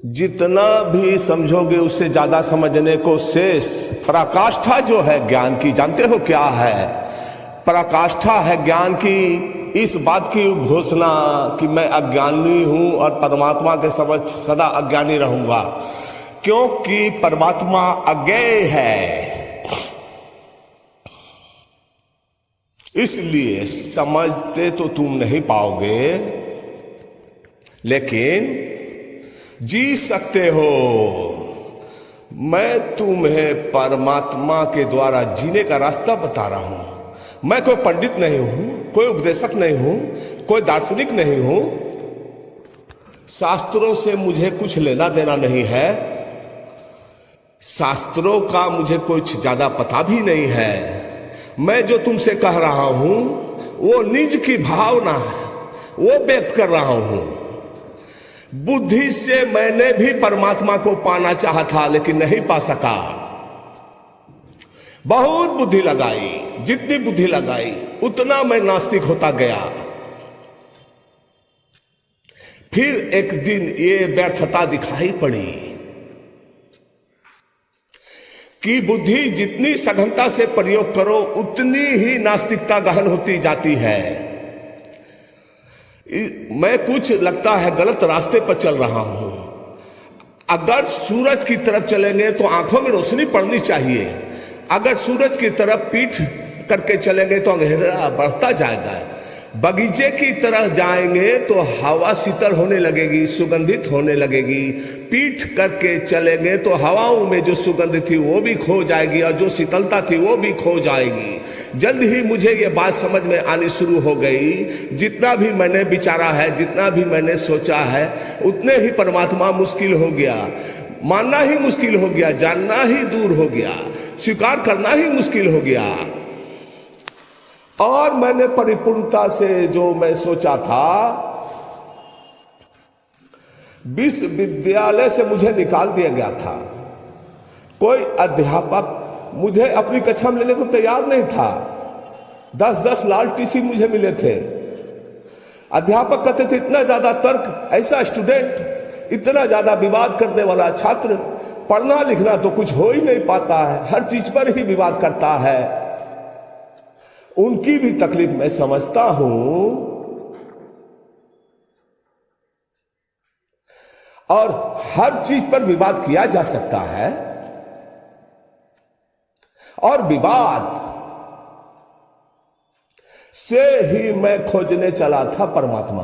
जितना भी समझोगे उससे ज्यादा समझने को शेष। पराकाष्ठा जो है ज्ञान की, जानते हो क्या है? पराकाष्ठा है ज्ञान की इस बात की घोषणा कि मैं अज्ञानी हूं और परमात्मा के समक्ष सदा अज्ञानी रहूंगा, क्योंकि परमात्मा अज्ञेय है। इसलिए समझते तो तुम नहीं पाओगे, लेकिन जी सकते हो। मैं तुम्हें परमात्मा के द्वारा जीने का रास्ता बता रहा हूं। मैं कोई पंडित नहीं हूं, कोई उपदेशक नहीं हूं, कोई दार्शनिक नहीं हूं। शास्त्रों से मुझे कुछ लेना देना नहीं है। शास्त्रों का मुझे कुछ ज्यादा पता भी नहीं है। मैं जो तुमसे कह रहा हूं वो निज की भावना है, वो व्यक्त कर रहा हूं। बुद्धि से मैंने भी परमात्मा को पाना चाहा था, लेकिन नहीं पा सका। बहुत बुद्धि लगाई, जितनी बुद्धि लगाई उतना मैं नास्तिक होता गया। फिर एक दिन ये व्यर्थता दिखाई पड़ी कि बुद्धि जितनी सघनता से प्रयोग करो उतनी ही नास्तिकता गहन होती जाती है। मैं कुछ लगता है गलत रास्ते पर चल रहा हूं। अगर सूरज की तरफ चलेंगे तो आंखों में रोशनी पड़नी चाहिए। अगर सूरज की तरफ पीठ करके चलेंगे तो अंधेरा बढ़ता जाएगा। बगीचे की तरह जाएंगे तो हवा शीतल होने लगेगी, सुगंधित होने लगेगी। पीठ करके चलेंगे तो हवाओं में जो सुगंध थी वो भी खो जाएगी और जो शीतलता थी वो भी खो जाएगी। जल्द ही मुझे ये बात समझ में आनी शुरू हो गई। जितना भी मैंने विचारा है, जितना भी मैंने सोचा है, उतने ही परमात्मा मुश्किल हो गया। मानना ही मुश्किल हो गया, जानना ही दूर हो गया, स्वीकार करना ही मुश्किल हो गया। और मैंने परिपूर्णता से जो मैं सोचा था, विश्वविद्यालय से मुझे निकाल दिया गया था। कोई अध्यापक मुझे अपनी कक्षा में लेने को तैयार नहीं था। 10-10 लाल टीसी मुझे मिले थे। अध्यापक कहते थे इतना ज्यादा तर्क, ऐसा स्टूडेंट, इतना ज्यादा विवाद करने वाला छात्र, पढ़ना लिखना तो कुछ हो ही नहीं पाता है, हर चीज पर ही विवाद करता है। उनकी भी तकलीफ मैं समझता हूं और हर चीज पर विवाद किया जा सकता है। और विवाद से ही मैं खोजने चला था परमात्मा।